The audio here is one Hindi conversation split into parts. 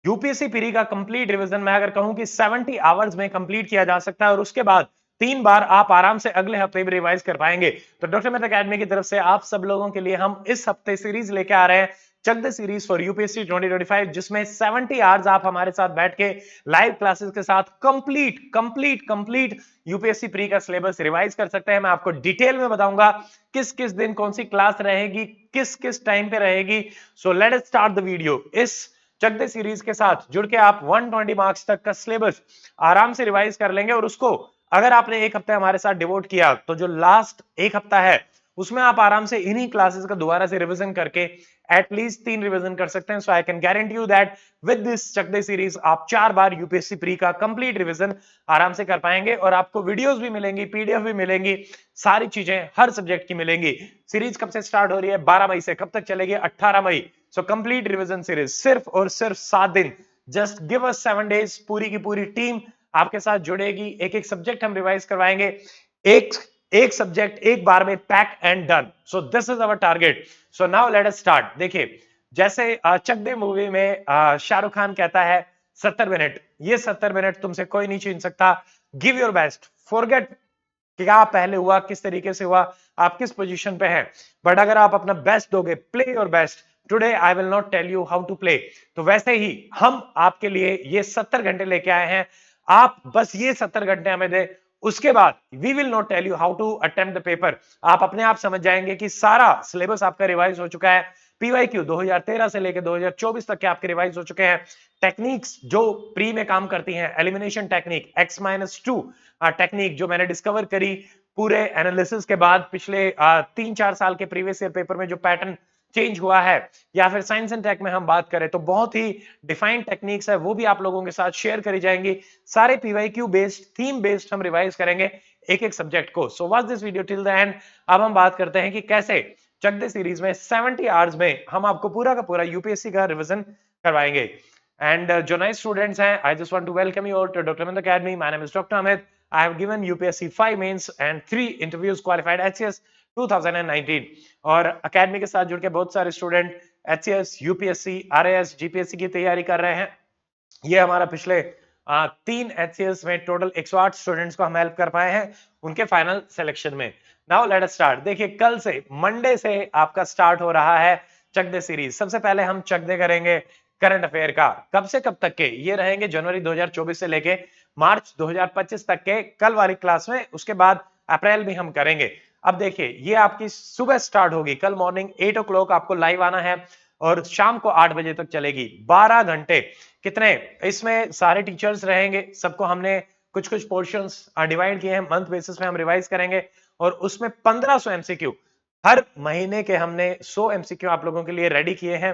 यूपीएससी प्री का कंप्लीट रिवीजन मैं अगर कहूं कि 70 आवर्स में कंप्लीट किया जा सकता है और उसके बाद 3 बार आप आराम से अगले हफ्ते भी रिवाइज कर पाएंगे। तो डॉक्टर मेहता अकेडमी की तरफ से आप सब लोगों के लिए हम इस हफ्ते सीरीज लेके आ रहे हैं, चक द सीरीज फॉर यूपीएससी 2025, जिसमें 70 आवर्स आप हमारे साथ बैठ के लाइव क्लासेस के साथ complete complete complete UPSC pre का सिलेबस रिवाइज कर सकते हैं। मैं आपको डिटेल में बताऊंगा किस किस दिन कौन सी क्लास रहेगी, किस किस टाइम पे रहेगी। So let us start the video. इस चक दे सीरीज के साथ जुड़ के आप 120 मार्क्स तक का सिलेबस आराम से रिवाइज कर लेंगे और उसको अगर आपने एक हफ्ते हमारे साथ डिवोट किया तो जो लास्ट एक हफ्ता है उसमें आप आराम से इन्हीं क्लासेस का दोबारा से रिवीजन करके एटलीस्ट 3 रिवीजन कर सकते हैं। So I can guarantee you that with this Chak De series आप 4 बार यूपीएससी प्री का कंप्लीट रिवीजन आराम से कर पाएंगे और आपको वीडियोस भी मिलेंगी, पीडीएफ भी मिलेंगी, सारी चीजें हर सब्जेक्ट की मिलेंगी। सीरीज कब से स्टार्ट हो रही है? 12 मई से। कब तक चलेगी? 18 मई। सो कंप्लीट रिवीजन सीरीज सिर्फ और सिर्फ 7 दिन। Just give us 7 days. पूरी की पूरी टीम आपके साथ जुड़ेगी, एक एक सब्जेक्ट हम रिवाइज करवाएंगे, एक एक सब्जेक्ट एक बार में pack and done. So this is our target. So now let us start. देखिए, जैसे चक दे मूवी में शाहरुख खान कहता है 70 मिनट, ये 70 मिनट तुमसे कोई नहीं छीन सकता। गिव योर बेस्ट, फॉरगेट क्या पहले हुआ, किस तरीके से हुआ, आप किस पोजीशन पे हैं, बट अगर आप अपना बेस्ट दोगे, play your best. Today I will not tell you how to play. तो वैसे ही हम आपके लिए ये 70 घंटे लेके आए हैं। आप बस ये 70 घंटे हमें दे, उसके बाद we will not tell you how to attempt the paper. आप अपने आप समझ जाएंगे कि सारा सिलेबस आपका रिवाइज हो चुका है। पीवाईक्यू 2013 से लेकर 2024 तक के आपके रिवाइज हो चुके हैं। टेक्निक्स जो प्री में काम करती हैं, एलिमिनेशन टेक्निक, X-2 टेक्निक जो मैंने डिस्कवर करी पूरे एनालिसिस के बाद, पिछले 3-4 साल के प्रीवियस ईयर पेपर में जो पैटर्न चेंज हुआ है, या फिर साइंस एंड टेक में हम बात करें तो बहुत ही डिफाइंड टेक्निक्स है, वो भी आप लोगों के साथ शेयर करी जाएंगी। सारे पीवाईक्यू बेस्ड, थीम बेस्ड हम रिवाइज करेंगे एक एक सब्जेक्ट को। So watch this video till the end. अब हम बात करते हैं कि कैसे चक दे सीरीज में 70 आवर्स में हम आपको पूरा का पूरा यूपीएससी का रिवीजन करवाएंगे। एंड जो नए स्टूडेंट्स हैं, I just want to welcome you all to doctor Amit academy. My name is doctor Amit. I have given UPSC 5 mains and 3 interviews qualified HCS 2019। और अकेडमी के साथ जुड़ के बहुत सारे student HCS, UPSC, RAS, GPSC की तैयारी कर रहे हैं। ये हमारा पिछले 3 HCS में टोटल 108 स्टूडेंट्स को हम हेल्प कर पाए हैं उनके फाइनल सिलेक्शन में। Now let us start. देखिए, कल से मंडे से आपका स्टार्ट हो रहा है चक दे सीरीज। सबसे पहले हम चक दे करेंगे करंट अफेयर का। कब से कब तक के? ये रहेंगे जनवरी 2024 से लेके मार्च 2025 तक के कल वाली क्लास में। उसके बाद अप्रैल भी हम करेंगे। अब देखिए, ये आपकी सुबह स्टार्ट होगी, कल मॉर्निंग 8 o'clock आपको लाइव आना है और शाम को 8 बजे तक चलेगी। 12 घंटे। कितने? इसमें सारे टीचर्स रहेंगे, सबको हमने कुछ कुछ पोर्शंस डिवाइड किए हैं, मंथ बेसिस पे हम रिवाइज करेंगे और उसमें 1500 एमसीक्यू हर महीने के हमने 100 एमसीक्यू आप लोगों के लिए रेडी किए हैं,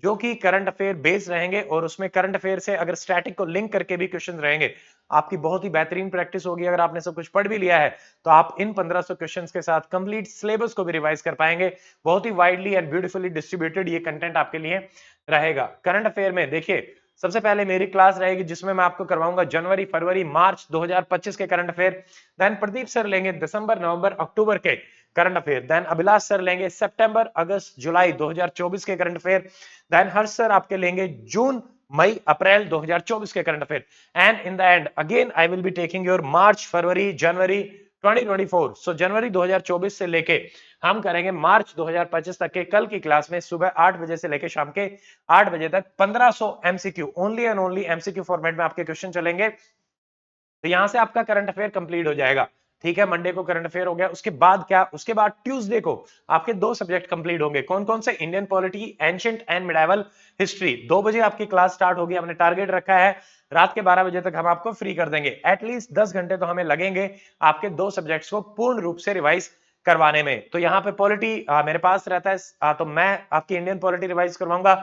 जो कि करंट अफेयर बेस्ड रहेंगे और उसमें करंट अफेयर से अगर स्टैटिक को लिंक करके भी क्वेश्चन रहेंगे। आपकी बहुत ही बेहतरीन प्रैक्टिस होगी। अगर आपने सब कुछ पढ़ भी लिया है तो आप इन 1500 क्वेश्चंस के साथ कंप्लीट सिलेबस को भी रिवाइज कर पाएंगे। बहुत ही वाइडली एंड ब्यूटीफुली डिस्ट्रीब्यूटेड ये कंटेंट आपके लिए रहेगा। करंट अफेयर में देखिए, सबसे पहले मेरी क्लास रहेगी जिसमें मैं आपको करवाऊंगा जनवरी, फरवरी, मार्च 2025 के current affair. Then Pradeep sir लेंगे दिसंबर, नवंबर, अक्टूबर के current affair. Then Abhilash sir लेंगे सितंबर, अगस्त, जुलाई 2024 के current affair. Then Harsh sir आपके लेंगे जून, मई, अप्रैल 2024 के current affair. And in the end again I will be taking your March, February, January 2024। So जनवरी 2024 से लेके हम करेंगे मार्च 2025 तक के कल की क्लास में सुबह 8 बजे से लेके शाम के 8 बजे तक 1500 MCQ, only and only MCQ format में आपके क्वेश्चन चलेंगे। तो यहां से आपका करंट अफेयर कंप्लीट हो जाएगा। ठीक है, मंडे को करंट अफेयर हो गया। उसके बाद क्या? उसके बाद ट्यूसडे को आपके 2 सब्जेक्ट कंप्लीट होंगे। कौन कौन से? Indian polity, ancient and medieval history. 2 बजे आपकी क्लास स्टार्ट होगी। हमने टारगेट रखा है रात के 12 बजे तक हम आपको फ्री कर देंगे। एटलीस्ट 10 घंटे तो हमें लगेंगे आपके 2 सब्जेक्ट्स को पूर्ण रूप से रिवाइज करवाने में। तो यहाँ पे पॉलिटी मेरे पास रहता है, तो मैं आपकी इंडियन पॉलिटी रिवाइज करवाऊंगा।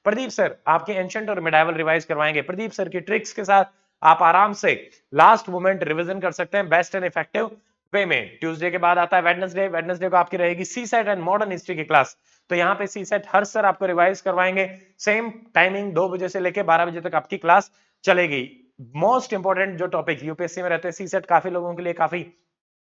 प्रदीप सर आपके एंशिएंट और मिडाइवल रिवाइज करवाएंगे। प्रदीप सर की ट्रिक्स के साथ आप आराम से लास्ट मोमेंट रिवीजन कर सकते हैं बेस्ट एंड इफेक्टिव वे में। ट्यूसडे के बाद आता है वेडनेसडे। वेडनेसडे को आपकी रहेगी सी सेट एंड मॉडर्न हिस्ट्री की क्लास। तो यहाँ पे सी सेट हर सर आपको रिवाइज करवाएंगे। सेम टाइमिंग 2 बजे से लेके 12 बजे तक आपकी क्लास चलेगी। मोस्ट इंपॉर्टेंट जो टॉपिक यूपीएससी में रहते हैं, सी सेट काफी लोगों के लिए काफी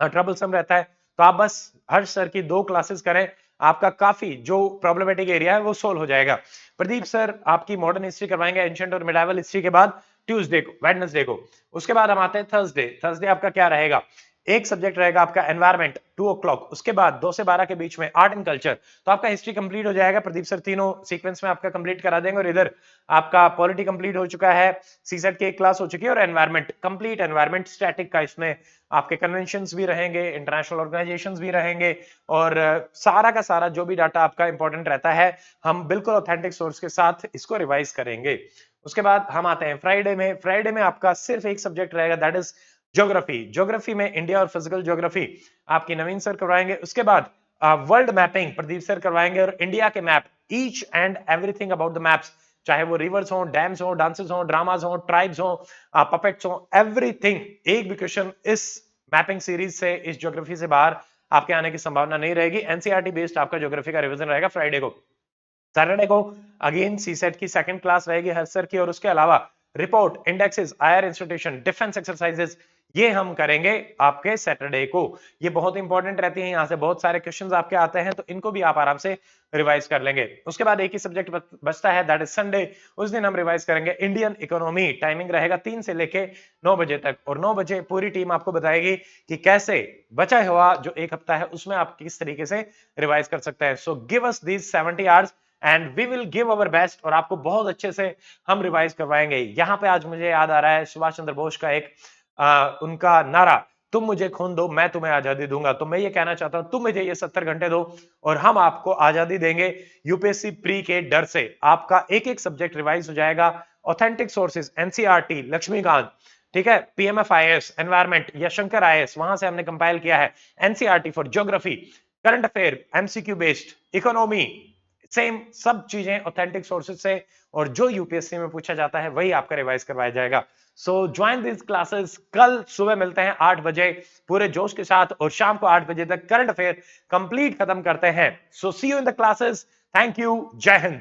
ट्रबलसम रहता है, तो आप बस हर सर की 2 क्लासेस करें। आपका काफी जो प्रॉब्लमेटिक एरिया है वो सोल्व हो जाएगा। प्रदीप सर आपकी मॉडर्न हिस्ट्री करवाएंगे, एंशिएंट और मिडाइवल हिस्ट्री के बाद ट्यूसडे को, वेडनेसडे को। उसके बाद हम आते हैं थर्सडे। थर्सडे आपका क्या रहेगा? एक सब्जेक्ट रहेगा आपका एनवायरमेंट 2 o'clock, उसके बाद 2 से 12 के बीच में आर्ट एंड कल्चर। तो आपका हिस्ट्री कंप्लीट हो जाएगा, प्रदीप सर तीनों सीक्वेंस में आपका कंप्लीट करा देंगे। और इधर आपका पॉलिटी कंप्लीट हो चुका है, सीसेट की एक क्लास हो चुकी है, और एनवायरमेंट कंप्लीट, एनवायरमेंट स्टैटिक का इसमें आपके कन्वेंशंस भी रहेंगे, इंटरनेशनल ऑर्गेनाइजेशंस भी रहेंगे, और सारा का सारा जो भी डाटा आपका इंपॉर्टेंट रहता है हम बिल्कुल ऑथेंटिक सोर्स के साथ इसको रिवाइज करेंगे। उसके बाद हम आते हैं फ्राइडे में। फ्राइडे में आपका सिर्फ एक सब्जेक्ट रहेगा, दैट इज ज्योग्राफी। ज्योग्राफी में इंडिया और फिजिकल ज्योग्राफी आपकी नवीन सर करवाएंगे। उसके बाद वर्ल्ड मैपिंग प्रदीप सर करवाएंगे, और इंडिया के map, each and everything about the maps, चाहे वो रिवर्स हो, डैम्स हो, डांसेस हो, ड्रामास हो, ट्राइब्स हो, पपेट्स हो, एवरीथिंग। एक भी क्वेश्चन इस मैपिंग सीरीज से, इस ज्योग्राफी से बाहर आपके आने की संभावना नहीं रहेगी। एनसीईआरटी बेस्ड आपका ज्योग्राफी का रिवीजन रहेगा फ्राइडे को। सैटरडे को अगेन सीसेट की सेकंड क्लास रहेगी हर सर की, और उसके अलावा report, indexes, IR institution, defence exercises, ये हम करेंगे आपके सैटरडे को। ये बहुत इंपॉर्टेंट रहती है, यहां से बहुत सारे क्वेश्चंस आपके आते हैं, तो इनको भी आप आराम से रिवाइज कर लेंगे। उसके बाद एक ही सब्जेक्ट बचता है, दैट इज संडे। उस दिन हम रिवाइज करेंगे इंडियन इकोनॉमी। टाइमिंग रहेगा 3 से लेके 9 बजे तक, और 9 बजे पूरी टीम आपको बताएगी कि कैसे बचा हुआ जो एक हफ्ता है उसमें आप किस तरीके से रिवाइज कर सकते हैं। So give us these 70 hours and we will give our best, और आपको बहुत अच्छे से हम रिवाइज करवाएंगे। यहाँ पे आज मुझे याद आ रहा है सुभाष चंद्र बोस का एक उनका नारा, तुम मुझे खून दो मैं तुम्हें आजादी दूंगा। तो मैं ये कहना चाहता हूं, तुम मुझे ये 70 घंटे दो और हम आपको आजादी देंगे। यूपीएससी प्री के डर से आपका एक एक सब्जेक्ट रिवाइज हो जाएगा। ऑथेंटिक सोर्सेज एनसीईआरटी, लक्ष्मीकांत, ठीक है, पीएमएफआईएएस, एनवायरमेंट या शंकर आईएएस, वहां से हमने कंपाइल किया है। NCERT for geography, current affair, MCQ based, economy, same सब चीजें ऑथेंटिक सोर्सेज से, और जो यूपीएससी में पूछा जाता है वही आपका रिवाइज करवाया जाएगा। सो ज्वाइन दिस क्लासेस। कल सुबह मिलते हैं 8 बजे पूरे जोश के साथ, और शाम को 8 बजे तक करंट अफेयर कंप्लीट खत्म करते हैं। So see you in the classes. Thank you, जय हिंद।